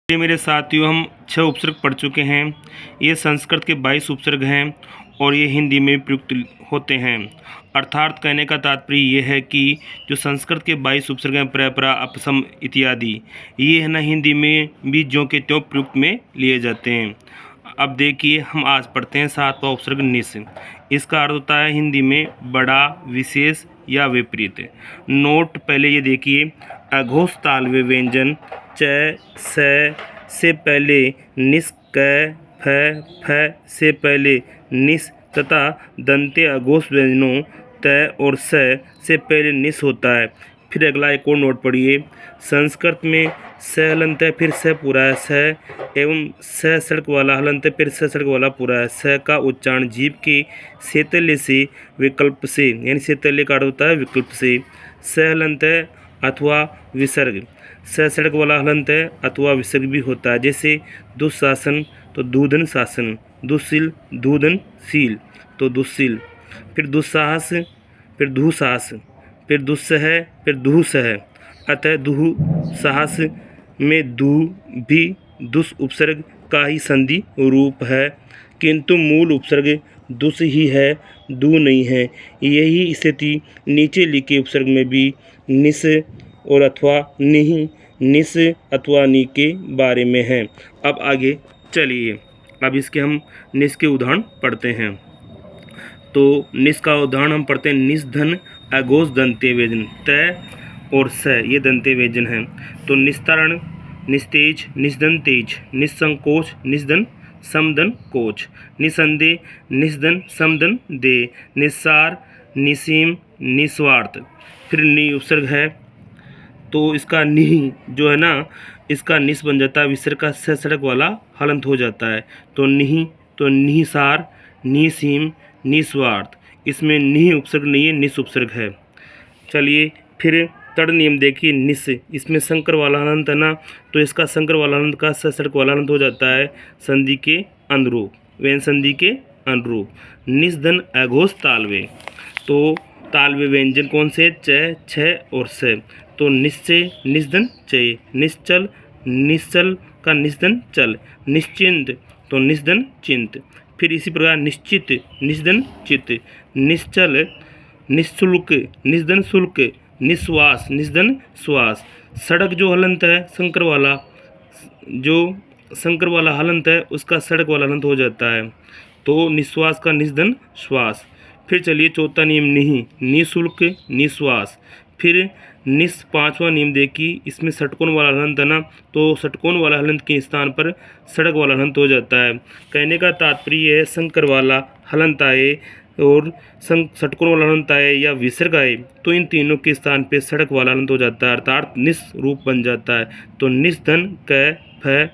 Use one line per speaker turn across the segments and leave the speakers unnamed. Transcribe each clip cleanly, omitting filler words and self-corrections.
ये मेरे साथियों हम 6 उपसर्ग पढ़ चुके हैं। ये संस्कृत के 22 उपसर्ग हैं और ये हिंदी में प्रयुक्त होते हैं। अर्थात कहने का तात्पर्य ये है कि जो संस्कृत के 22 उपसर्ग हैं परपरा अपसम इत्यादि, ये है ना हिंदी में भी ज्यों के त्यों प्रयुक्त में लिए जाते हैं। अब देखिए हम आज पढ़ते हैं 7वां उपसर्ग निस। इसका अर्थ होता है हिंदी में बड़ा, विशेष या विपरीत। नोट पहले ये देखिए, अघोष तालव्य व्यंजन च से पहले निस, क, फ से पहले निस तथा दंते अघोष व्यंजनों त और से पहले निस होता है। फिर अगला एक और नोट पढ़िए, संस्कृत में स हलंत है फिर स पूरा है स एवं स सड़क वाला हलंत है फिर स सड़क वाला पूरा है। स का उच्चारण जीभ के सेतल्य से विकल्प से, यानी सेतल्य का अर्थ होता है विकल्प से। स हलंत है अथवा विसर्ग, स सड़क वाला हलंत है अथवा विसर्ग भी होता है। जैसे दुशासन तो दूधन शासन, दुशील दूधन शील तो दुशील। फिर दुस्साहस, फिर दुसाहस, फिर दुस्सह, फिर दुसह। अतः दुसाहस में दु भी दुस उपसर्ग का ही संधि रूप है, किंतु मूल उपसर्ग दुस ही है, दु नहीं है। यही स्थिति नीचे लिखे उपसर्ग में भी निस और अथवा निहि, निस अथवा नि के बारे में है। अब आगे चलिए, अब इसके हम निस के उदाहरण पढ़ते हैं। तो निस का उदाहरण हम पढ़ते हैं, निस धन अघोष दंते व्यंजन त और स, ये दंते व्यंजन हैं। तो निस्तारण, निस्तेज, निस्दन तेज, निस्संकोच, निस्दन समदन कोच, निसंदेह, निस्दन समदन दे, निस्सार, निसीम, निस्वार्थ। फिर नि उपसर्ग है तो इसका नि जो है ना, इसका निस बन जाता है, विसर्ग का स सड़क वाला हलंत हो जाता है। तो निहि, तो निहिसार, निसीम, निस्वार्थ। इसमें निहि उपसर्ग नहीं है, निस उपसर्ग है। चलिए फिर तड़ नियम देखिए, निस, इसमें संकर वाला हलंत है ना, तो इसका संकर वाला हलंत का स सड़क वाला हलंत हो जाता है संधि के अनुरूप, व्यंजन संधि के अनुरूप। निस्धन अघोष तालवे, तो तालवे व्यंजन कौन से, च, छ और स। तो निश्चय, निस्धन चय, निश्चल, निश्चल का निस्धन चल, निश्चिंत तो निस्धन चिंत। फिर इसी प्रकार निश्चित, निस्धन चित, निश्चल, निःशुल्क, निस्धन शुल्क, निश्वास, निस्धन श्वास। सड़क जो हलंत है संकर वाला, जो संकर वाला हलंत है उसका सड़क वाला हलंत हो जाता है, तो निश्वास का निस्धन श्वास। फिर चलिए चौथा नियम निहि, निःशुल्क, निश्वास। फिर निस पांचवा नियम देखिए, इसमें षटकोण वाला हलंत है ना, तो षटकोण वाला हलंत के स्थान पर सड़क वाला हलंत हो जाता है। कहने का तात्पर्य है संकर वाला हलंत आए और षटकोण वाला हलंत आए या विसर्ग आए तो इन तीनों के स्थान पे सड़क वाला हलंत हो जाता है, अर्थात निस रूप बन जाता है। तो निस्धन क फ।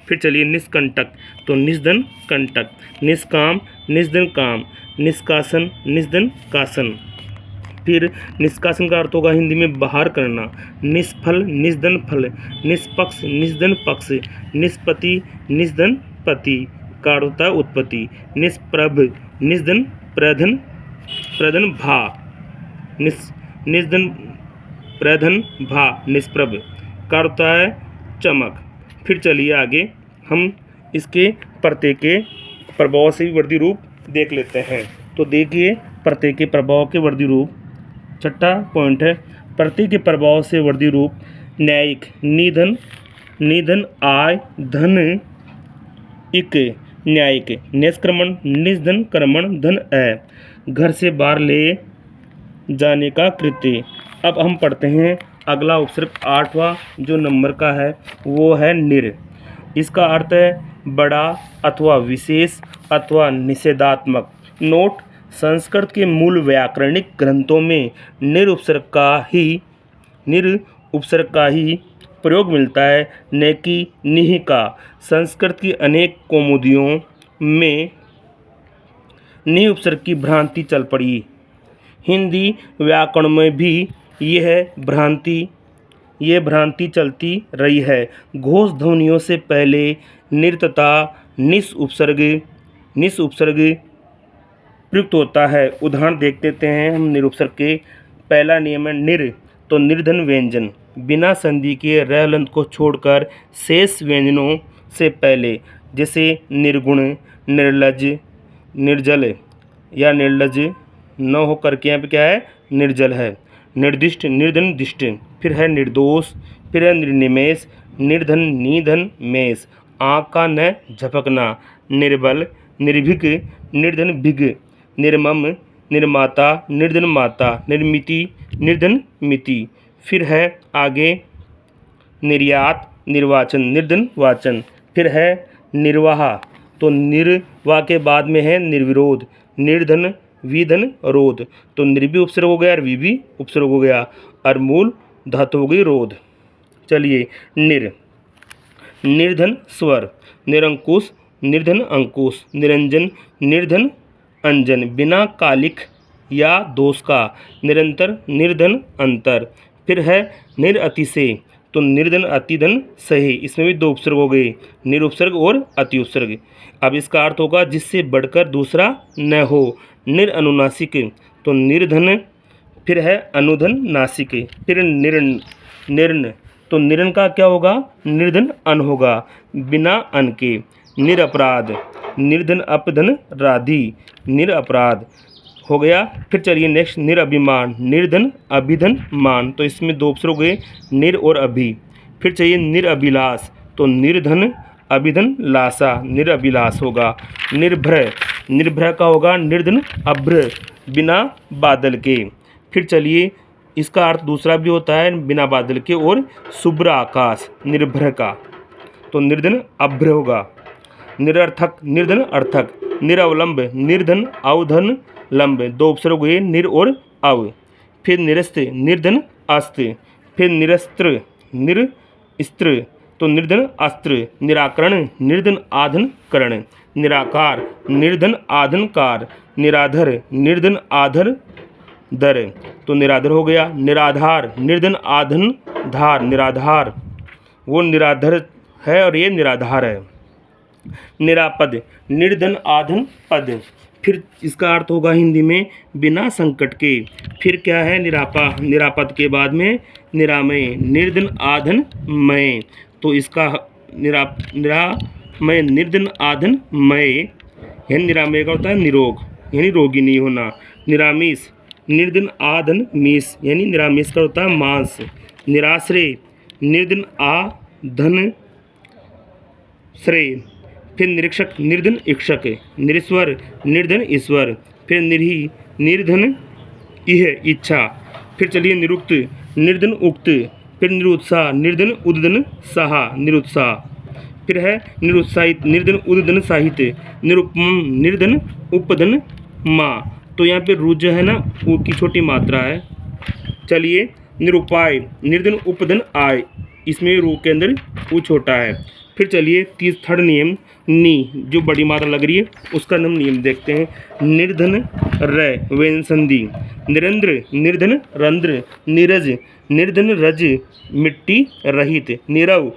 फिर चलिए निष्कंटक, तो निस्धन कंटक, निष्काम, निस्धन काम, निष्कासन, निस्धन कासन। फिर निष्कासन का अर्थ होगा हिंदी में बाहर करना। निष्फल, निस्धन फल, निष्पक्ष, निस्धन पक्ष, निष्पति, निस्धन पति का अर्थ होता है उत्पत्ति। निष्प्रभ, निस्धन प्रधन, प्रधन भा, निस्धन प्रधन भा, निष्प्रभ का अर्थ होता है चमक। फिर चलिए आगे हम इसके प्रत्यय के प्रभाव से भी वर्दी रूप देख लेते हैं। तो देखिए प्रत्यय के प्रभाव के वर्दी रूप, छठा पॉइंट है, प्रत्यय के प्रभाव से वर्दी रूप। न्यायिक, निधन, निधन आय, धन इक, न्यायिक। निष्क्रमण, निस्धन कर्मण, धन अ, घर से बाहर ले जाने का कृत्य। अब हम पढ़ते हैं अगला उपसर्ग, 8वां जो नंबर का है वो है निर। इसका अर्थ है बड़ा अथवा विशेष अथवा निषेधात्मक। नोट, संस्कृत के मूल व्याकरणिक ग्रंथों में निर उपसर्ग का ही प्रयोग मिलता है, न कि निहि का। संस्कृत की अनेक कौमुदियों में निहि उपसर्ग की भ्रांति चल पड़ी। हिंदी व्याकरण में भी यह भ्रांति चलती रही है। घोष ध्वनियों से पहले निर तथा निस उपसर्ग प्रयुक्त होता है। उदाहरण देख लेते हैं हम निर उपसर्ग के। पहला नियम है निर, तो निर्धन व्यंजन, बिना संधि के र हलंत को छोड़कर शेष व्यंजनों से पहले, जैसे निर्गुण, निर्लज, निर्जल या निर्लज न हो करके यहाँ पे क्या है, निर्जल है। निर्दिष्ट, निर्धन दिष्ट, फिर है निर्दोष, फिर है निर्निमेष, निर्धन निधन मेष, आँख का न झपकना, निर्बल, निर्भीक, निर्धन भिग, निर्मम, निर्माता, निर्धन माता, निर्मिति, निर्धन मिति। फिर है आगे निर्यात, निर्वाचन, निर्धन वाचन। फिर है निर्वाह, तो निर्वाह के बाद में है निर्विरोध, निर्धन विधन रोध, तो निर्भी उपसर्ग हो गया और विभी उपसर्ग हो गया और मूल धातु हो गई रोध। चलिए निर्धन स्वर, निरंकुश, निर्धन अंकुश, निरंजन, निर्धन अंजन, बिना कालिक या दोष का, निरंतर, निर्धन अंतर। फिर है निरअतिशय, तो निर्धन अतिधन सहे, इसमें भी दो उपसर्ग हो गए, निरुपसर्ग और अति उपसर्ग। अब इसका अर्थ होगा जिससे बढ़कर दूसरा न हो। निरअनुनासिक, तो निर्धन, फिर है अनुधन नासिक, फिर निर्न, तो निर्न का क्या होगा, निर्धन अन होगा, बिना अन के। निरपराध, निर्धन अपधन राधि, निरपराध हो गया। फिर चलिए नेक्स्ट निरअभिमान, निर्धन अभिधन मान, तो इसमें दो उपसर्ग हो गए, निर और अभि। फिर चाहिए निरअभिलाष, तो निर्धन अभिधन लासा, निरअभिलाष होगा। निर्भय, निर्भय का होगा निर्धन अभ्र, बिना बादल के। फिर चलिए इसका अर्थ दूसरा भी होता है बिना बादल के और शुभ्र आकाश, निर्भय का, तो निर्धन अभ्र होगा। निरर्थक, निर्धन अर्थक, निरवलंब, निर्धन अवधन लंब, दो उपसर्ग हुए निर और अव। फिर निरस्त, निर्धन अस्त्र, फिर निरस्त्र, निरस्त्र, तो निर्धन अस्त्र। निराकरण, निर्धन आधन करण, निराकार, निर्धन आधनकार, निराधर, निर्धन आधर दर, तो निराधर हो गया। निराधार, निर्धन आधन धार, निराधार, वो निराधर है और ये निराधार है। निरापद, निर्धन आधन पद, फिर इसका अर्थ होगा हिंदी में बिना संकट के। फिर क्या है निरापा, निरापद के बाद में निरामय, निर्धन आधन मय, तो इसका निरामय, निर्धन आधन मय, यानी निरामय का होता है निरोग, यानी रोगी नहीं होना। निरामिष, निर्धन आधन मीस, यानी निरामिष का होता है मांस। निराश्रय, निर्धन आधन श्रेय। फिर निरीक्षक, निर्धन इक्षक। निरीश्वर, निर्धन ईश्वर। फिर निरही, निर्धन इह इच्छा। फिर चलिए निरुक्त, निर्धन उक्त। फिर निरुत्साह, निर्धन उद्दन साहा, निरुत्साह। फिर है निरुत्साहित, निर्धन उद्दन साहित्य। निरुपम, निर्धन उपधन माँ, तो यहाँ पे रु जो है ना ऊ की छोटी मात्रा है। चलिए निरुपाय, निर्धन उपधन आय, इसमें रू के अंदर ऊ छोटा है। फिर चलिए थर्ड नियम नी, जो बड़ी मात्रा लग रही है उसका हम नियम देखते हैं। निर्धन र व्यंजन संधि, निरंद्र, निर्धन रंध्र, नीरज, निर्धन रज, मिट्टी रहित। निरव,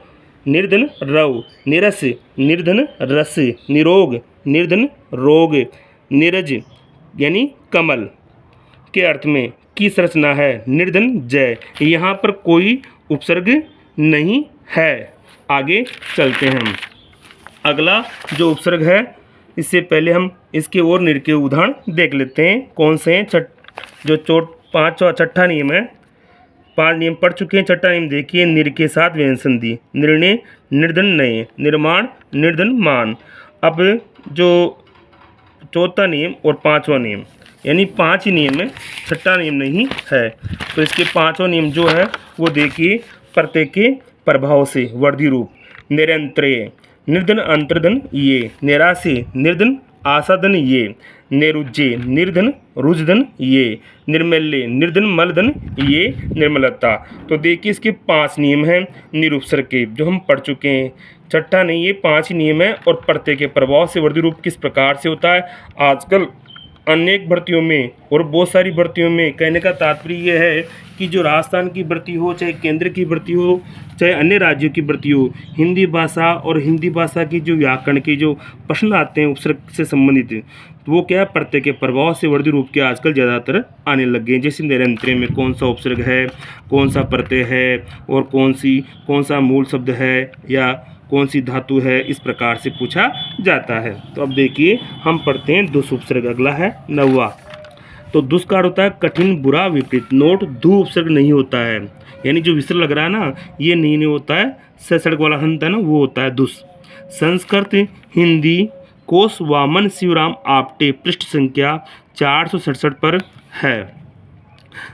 निर्धन रव, निरस, निर्धन रस, निरोग, निर्धन रोग। नीरज यानी कमल के अर्थ में की संरचना है निर्धन जय, यहाँ पर कोई उपसर्ग नहीं है। आगे चलते हैं हम। अगला जो उपसर्ग है इससे पहले हम इसके और निर के उदाहरण देख लेते हैं कौन से हैं। पाँचवा छठा नियम है, 5 नियम पढ़ चुके हैं। छठा नियम देखिए, निर के साथ व्यंजन संधि। निर्णय, निर्धन नय, निर्माण, निर्धन मान। अब जो चौथा नियम और 5वां नियम, यानी 5 ही नियम है, छठा नियम नहीं है। तो इसके 5वां नियम जो है वो देखिए, प्रत्यय के प्रभाव से वर्धी रूप। निरंतर्य, निर्धन अंतर्धन ये। निराशे, निर्धन आसाधन ये। निरुज्जे, निर्धन रुजधन ये। निर्मल्य, निर्धन मलधन ये निर्मलता। तो देखिए इसके 5 नियम हैं निरुपसर्ग के, जो हम पढ़ चुके हैं। छठा नहीं, ये 5 ही नियम है। और प्रत्यय के प्रभाव से वर्धी रूप किस प्रकार से होता है, आजकल अनेक भर्तियों में और बहुत सारी भर्तियों में, कहने का तात्पर्य यह है कि जो राजस्थान की भर्ती हो, चाहे केंद्र की भर्ती हो, चाहे अन्य राज्यों की भर्ती हो, हिंदी भाषा और हिंदी भाषा की जो व्याकरण के जो प्रश्न आते हैं उपसर्ग से संबंधित, तो वो क्या है, प्रत्यय के प्रभाव से वर्धित रूप के आजकल ज़्यादातर आने लग गए हैं। जैसे निरंतर में कौन सा उपसर्ग है, कौन सा प्रत्यय है, और कौन सा मूल शब्द है या कौन सी धातु है, इस प्रकार से पूछा जाता है। तो अब देखिए हम पढ़ते हैं दुस उपसर्ग। अगला है 9वां। तो दुस का अर्थ होता है कठिन, बुरा, विपरीत। नोट, धू उपसर्ग नहीं होता है, यानी जो विसर्ग लग रहा है ना, ये नहीं होता है, सड़क वाला हंत है ना, वो होता है दुस। संस्कृत हिंदी कोश वामन शिवराम आप्टे, पृष्ठ संख्या 467 पर है।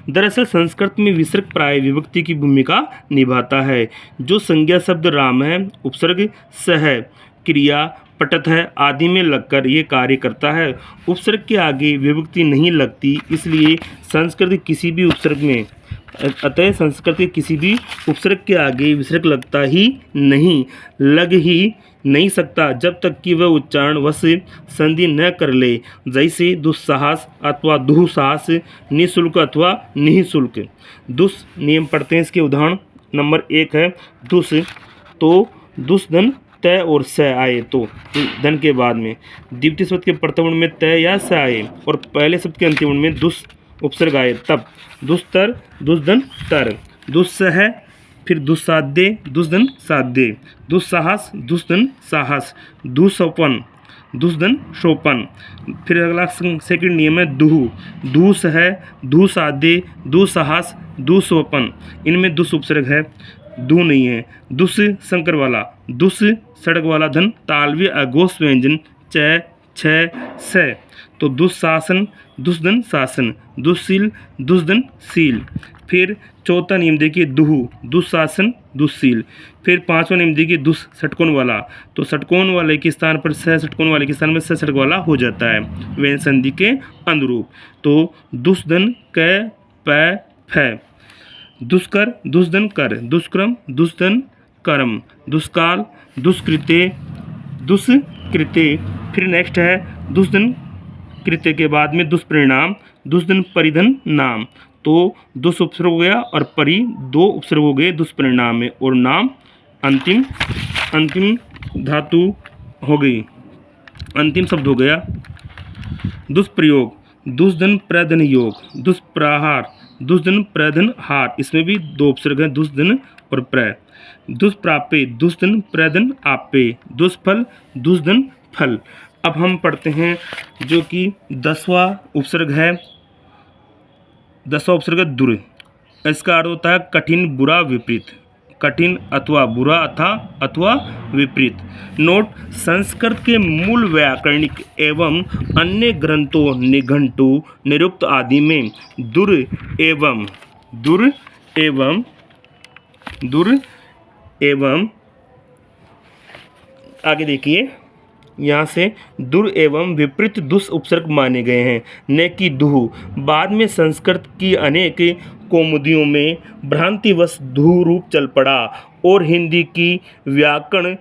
दरअसल संस्कृत में विसर्ग प्राय विभक्ति की भूमिका निभाता है। जो संज्ञा शब्द राम है, उपसर्ग स है, क्रिया पटत है आदि में लगकर ये कार्य करता है। उपसर्ग के आगे विभक्ति नहीं लगती, इसलिए संस्कृत किसी भी उपसर्ग में अतः संस्कृत के किसी भी उपसर्ग के आगे विसर्ग लगता ही नहीं, लग ही नहीं सकता जब तक कि वह उच्चारण वश संधि न कर ले। जैसे दुस्साहस अथवा दुस्साहस, निःशुल्क अथवा निःशुल्क। दुस नियम पढ़ते हैं, इसके उदाहरण। नंबर 1 है दुस, तो दुस धन तय और स आए तो धन के बाद में, द्वितीय शब्द के प्रथम वर्ण में तय या स आए और पहले शब्द के अंतिम वर्ण में दुस उपसर्ग आए तब दुस्तर, दुस्धन तर। दुस्स है, फिर दुस्साध्य, दुस्धन साध्य, दुस्साहस, दुस्धन साहस, दुस्सोपन, दुस्धन शोपन। फिर अगला सेकंड नियम है दुहु। दुस है, दुस्साध्य, दुस्साहस, दुस्सोपन। इनमें दुस उपसर्ग है, दू नहीं है। दुस संकर वाला, दुस सड़क वाला धन तालव्य अघोष व्यंजन च छ स। तो दुस्शासन, दुस्धन शासन, दुस्शील, दुस्धन शील। फिर चौथा नियम देखिए दुहु, दुस्शासन, दुस्शील। फिर पांचवा नियम देखिए दुस षटकोण वाला, तो षटकोण वाले के स्थान पर स, षटकोण वाले के स्थान में स षटक वाला हो जाता है व्यंजन संधि के अनुरूप। तो दुस्धन क प फ, दुष्कर, दुस्धन कर, दुष्क्रम, दुस्धन कर्म, दुष्काल, दुष्कृत्य, दुष्कृत्य। फिर नेक्स्ट है दुस्धन कृत्य के बाद में दुष्परिणाम, दुस्धन परिधन नाम। तो दुस उपसर्ग हो गया और परि दो उपसर्ग हो गए दुष्परिणाम में, और नाम अंतिम धातु हो गई, अंतिम शब्द हो गया। दुष्प्रयोग, दुस्धन प्रधन योग, दुष्प्रहार, दुस्धन प्रधन हार। इसमें भी दो उपसर्ग हैं, दुस्धन और प्र। दुष्प्राप्य, दुस्धन प्रधन आपे, दुष्फल, दुस्धन फल। अब हम पढ़ते हैं जो कि 10वां उपसर्ग है। 10वां उपसर्ग दुर। इसका अर्थ होता है कठिन, बुरा, विपरीत। कठिन अथवा बुरा अथवा विपरीत। नोट, संस्कृत के मूल व्याकरणिक एवं अन्य ग्रंथों निघंटु, निरुक्त आदि में दुर एवं आगे देखिए, यहाँ से दुर एवं विपरीत दुस उपसर्ग माने गए हैं, न कि दुहु। बाद में संस्कृत की अनेक कौमुदियों में भ्रांतिवश दुहु रूप चल पड़ा और हिंदी की व्याकरण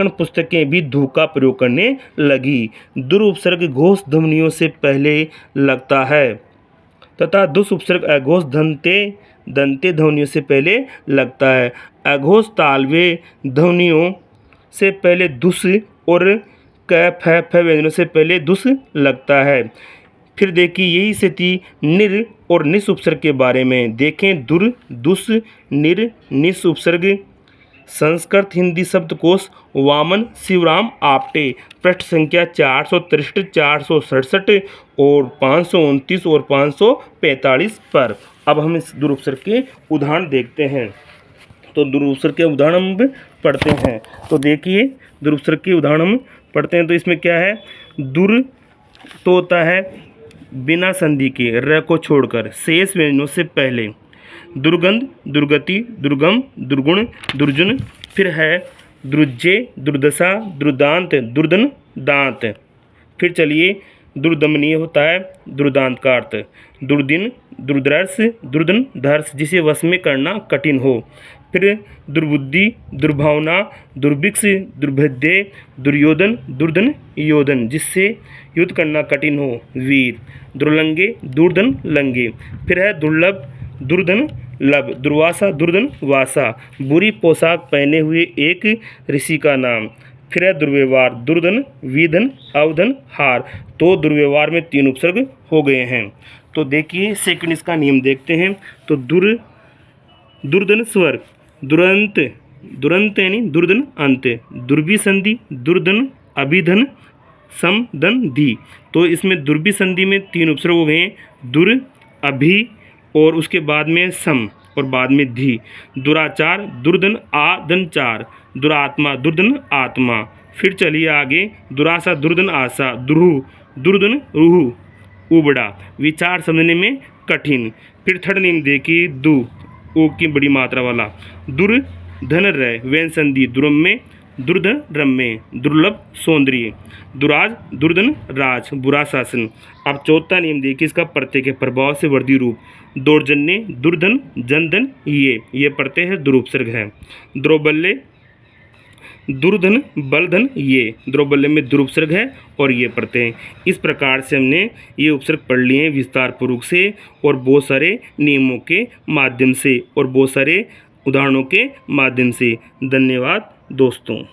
पुस्तकें भी धू का प्रयोग करने लगी। दुर उपसर्ग घोष ध्वनियों से पहले लगता है तथा दुस उपसर्ग अघोष दंते ध्वनियों से पहले लगता है। अघोष तालव्य ध्वनियों से पहले दुस और क फ व्यंजनों से पहले दुस लगता है। फिर देखिए यही स्थिति निर और निस उपसर्ग के बारे में। देखें दुर, दुस, निर, निस उपसर्ग। संस्कृत हिंदी शब्दकोश वामन शिवराम आप्टे, पृष्ठ संख्या 463, 467 और 529 और 545 पर। अब हम इस दुर उपसर्ग के उदाहरण देखते हैं। तो दुर उपसर्ग के उदाहरण हम पढ़ते हैं। तो देखिए दुर उपसर्ग के उदाहरण हम पढ़ते हैं। तो इसमें क्या है, दुर तो होता है बिना संधि के, र को छोड़कर, शेष व्यंजनों से पहले। दुर्गंध, दुर्गति, दुर्गम, दुर्गुण, दुर्जुन। फिर है दुर्जे, दुर्दशा, दुर्दांत, दुर्दन, दांत। फिर चलिए दुर्दमनीय होता है दुर्दांत का अर्थ। दुर्दिन, दुर्दर्श, दुर्दन, धर्ष, जिसे वश में करना कठिन हो। फिर दुर्बुद्धि, दुर्भावना, दुर्भिक्ष, दुर्भेद्य, दुर्योधन, दुर्धन, योधन, जिससे युद्ध करना कठिन हो, वीर, दुर्लंगे, दुर्धन, लंगे। फिर है दुर्लभ, दुर्धन, लब, दुर्वासा, दुर्धन, वासा, बुरी पोशाक पहने हुए एक ऋषि का नाम। फिर है दुर्व्यवहार, दुर्धन, विधन, अवधन, हार। तो दुर्व्यवहार में 3 उपसर्ग हो गए हैं। तो देखिए सेकंड इसका नियम देखते हैं। तो दुर्धन स्वर, दुरंत, दुरंत यानी दुर्धन अंत, दुर्बी संधि, दुर्धन, अभिधन, सम, धन, धी। तो इसमें दुर्बी संधि में 3 उपसर्ग हो गए हैं, दुर, अभि और उसके बाद में सम और बाद में धी। दुराचार, दुर्धन, आधन, चार, दुरात्मा, दुर्धन, आत्मा। फिर चलिए आगे, दुरासा, दुर्धन, आशा, दुरूह, दुर्धन, रूह, उबड़ा, विचार समझने में कठिन। फिर थर्ड नियम देखिए, दु, ओ की बड़ी मात्रा वाला, दुर, धन, रय, व्यन संधि, दुरम्य, दुर्धन, रम्य, दुर्लभ, सौंदर्य, दुराज, दुर्धन, राज, बुरा शासन। अब चौथा नियम देखिए इसका प्रत्यय के प्रभाव से वर्धी रूप, दौर्जन्य, दुर्धन, जनधन, ये प्रत्यय है, दुरूपसर्ग है। द्रौबल्य, दुर्धन, बलधन, ये द्रौबल्य में दुरूपसर्ग है और ये प्रत्यय। इस प्रकार से हमने ये उपसर्ग पढ़ लिए हैं विस्तार पूर्वक से और बहुत सारे नियमों के माध्यम से और बहुत सारे उदाहरणों के माध्यम से। धन्यवाद दोस्तों।